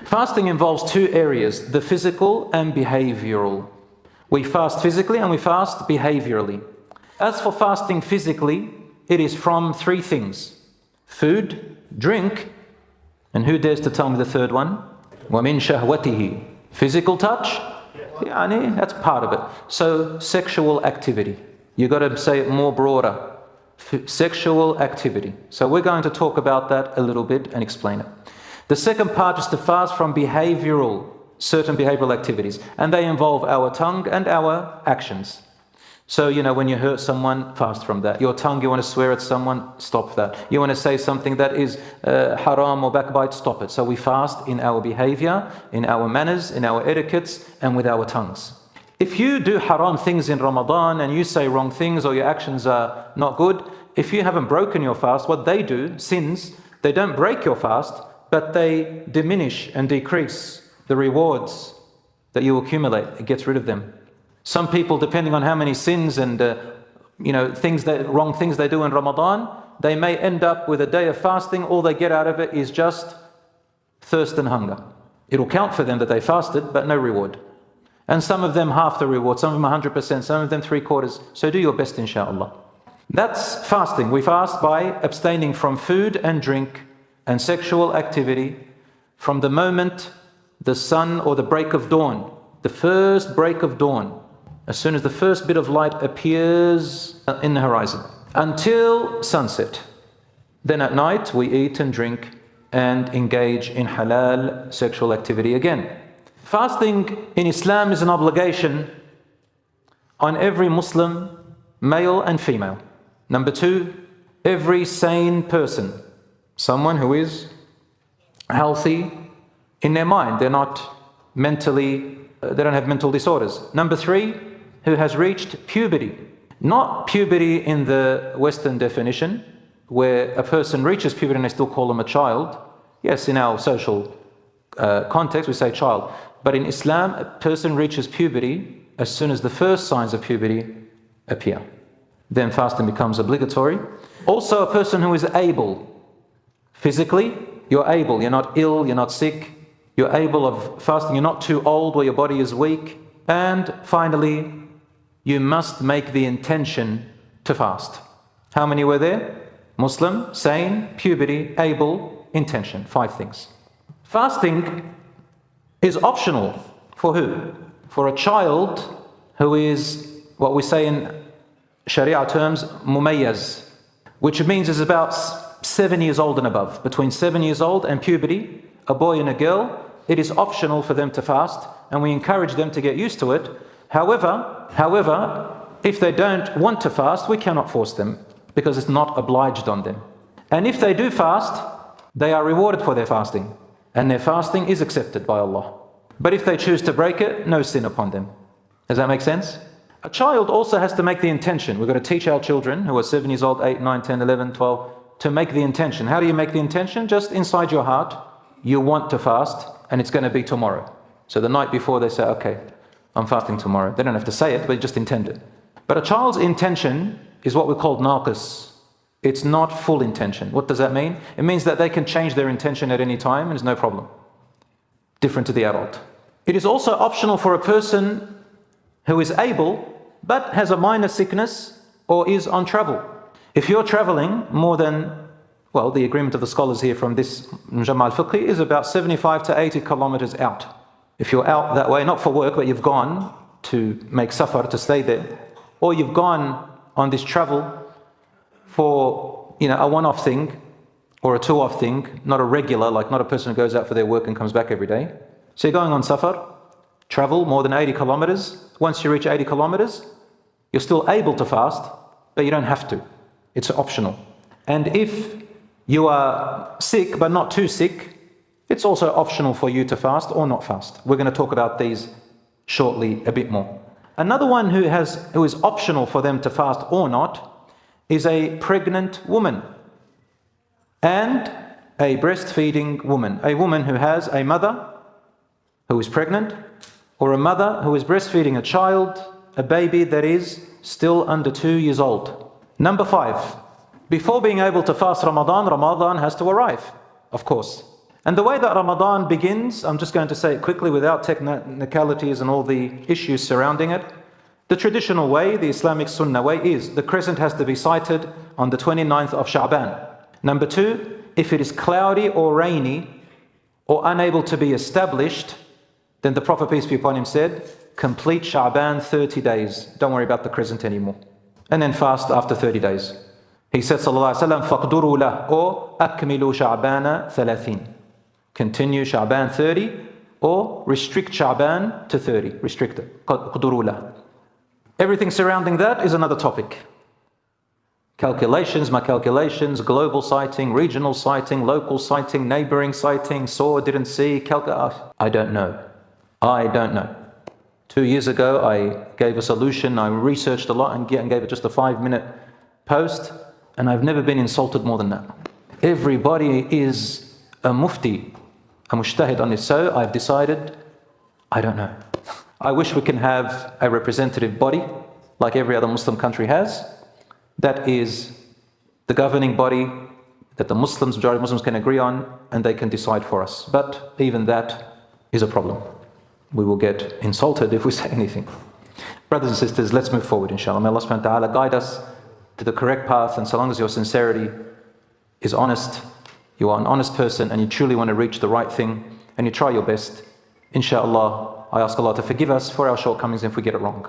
Fasting involves two areas, the physical and behavioral. We fast physically and we fast behaviorally. As for fasting physically, it is from three things: food, drink, and who dares to tell me the third one? وَمِن شَهْوَتِهِ. Physical touch, that's part of it. So sexual activity. You got to say it more broader. Sexual activity. So we're going to talk about that a little bit and explain it. The second part is to fast from certain behavioral activities, and they involve our tongue and our actions. So, when you hurt someone, fast from that. Your tongue, you want to swear at someone, stop that. You want to say something that is haram or backbite, stop it. So we fast in our behavior, in our manners, in our etiquettes, and with our tongues. If you do haram things in Ramadan and you say wrong things or your actions are not good, if you haven't broken your fast, what they do, sins, they don't break your fast, but they diminish and decrease the rewards that you accumulate. It gets rid of them. Some people, depending on how many sins and wrong things they do in Ramadan, they may end up with a day of fasting. All they get out of it is just thirst and hunger. It'll count for them that they fasted, but no reward. And some of them half the reward, some of them 100%, some of them 3/4. So do your best, inshallah. That's fasting. We fast by abstaining from food and drink and sexual activity from the moment the sun or the break of dawn, the first break of dawn, as soon as the first bit of light appears in the horizon, until sunset. Then at night we eat and drink and engage in halal sexual activity again. Fasting in Islam is an obligation on every Muslim, male and female. Number two, every sane person, someone who is healthy in their mind. They don't have mental disorders. Number three, who has reached puberty. Not puberty in the Western definition, where a person reaches puberty and they still call them a child. Yes, in our social context we say child. But in Islam, a person reaches puberty as soon as the first signs of puberty appear. Then fasting becomes obligatory. Also a person who is able. Physically, you're able. You're not ill, you're not sick. You're able of fasting. You're not too old where your body is weak. And finally, you must make the intention to fast. How many were there? Muslim, sane, puberty, able, intention. 5 things. Fasting is optional for who? For a child who is what we say in Sharia terms, mumayyaz, which means is about 7 years old and above. Between 7 years old and puberty, a boy and a girl, it is optional for them to fast, and we encourage them to get used to it. However, if they don't want to fast, we cannot force them because it's not obliged on them. And if they do fast, they are rewarded for their fasting, and their fasting is accepted by Allah. But if they choose to break it, no sin upon them. Does that make sense? A child also has to make the intention. We've got to teach our children who are 7 years old, 8, 9, 10, 11, 12, to make the intention. How do you make the intention? Just inside your heart, you want to fast, and it's going to be tomorrow. So the night before they say, okay, I'm fasting tomorrow. They don't have to say it, but just intend it. But a child's intention is what we call naqis. It's not full intention. What does that mean? It means that they can change their intention at any time and there's no problem. Different to the adult. It is also optional for a person who is able but has a minor sickness or is on travel. If you're traveling more than, the agreement of the scholars here from this Mujamma al-Fiqhi is about 75 to 80 kilometers out. If you're out that way, not for work, but you've gone to make safar, to stay there, or you've gone on this travel for a one-off thing or a two-off thing, not a regular, like not a person who goes out for their work and comes back every day. So you're going on safar, travel more than 80 kilometers. Once you reach 80 kilometers, you're still able to fast, but you don't have to. It's optional. And if you are sick but not too sick, it's also optional for you to fast or not fast. We're going to talk about these shortly a bit more. Another one who is optional for them to fast or not is a pregnant woman and a breastfeeding woman. A woman who has a mother who is pregnant, or a mother who is breastfeeding a child, a baby that is still under 2 years old. Number 5, before being able to fast Ramadan has to arrive, of course. And the way that Ramadan begins, I'm just going to say it quickly without technicalities and all the issues surrounding it. The traditional way, the Islamic Sunnah way, is the crescent has to be sighted on the 29th of Sha'ban. Number two, if it is cloudy or rainy or unable to be established, then the Prophet, peace be upon him, said, complete Sha'ban 30 days. Don't worry about the crescent anymore. And then fast after 30 days. He said, sallallahu alaihi wasallam, فَقْدُرُوا لَهُ or أَكْمِلُوا شَعْبَانَ 30. Continue Sha'ban 30 or restrict Sha'ban to 30. Restrict it. قَدْرُوا لَهُ. Everything surrounding that is another topic. Calculations, my calculations, global sighting, regional sighting, local sighting, neighboring sighting, saw, didn't see, I don't know. I don't know. 2 years ago, I gave a solution. I researched a lot and gave it just a 5-minute post. And I've never been insulted more than that. Everybody is a mufti, a mujtahid on this. So I've decided, I don't know. I wish we can have a representative body like every other Muslim country has. That is the governing body that the Muslims, majority of Muslims can agree on and they can decide for us. But even that is a problem. We will get insulted if we say anything. Brothers and sisters, let's move forward, inshallah. May Allah subhanahu wa ta'ala guide us to the correct path, and so long as your sincerity is honest, you are an honest person and you truly want to reach the right thing and you try your best, inshallah, I ask Allah to forgive us for our shortcomings if we get it wrong.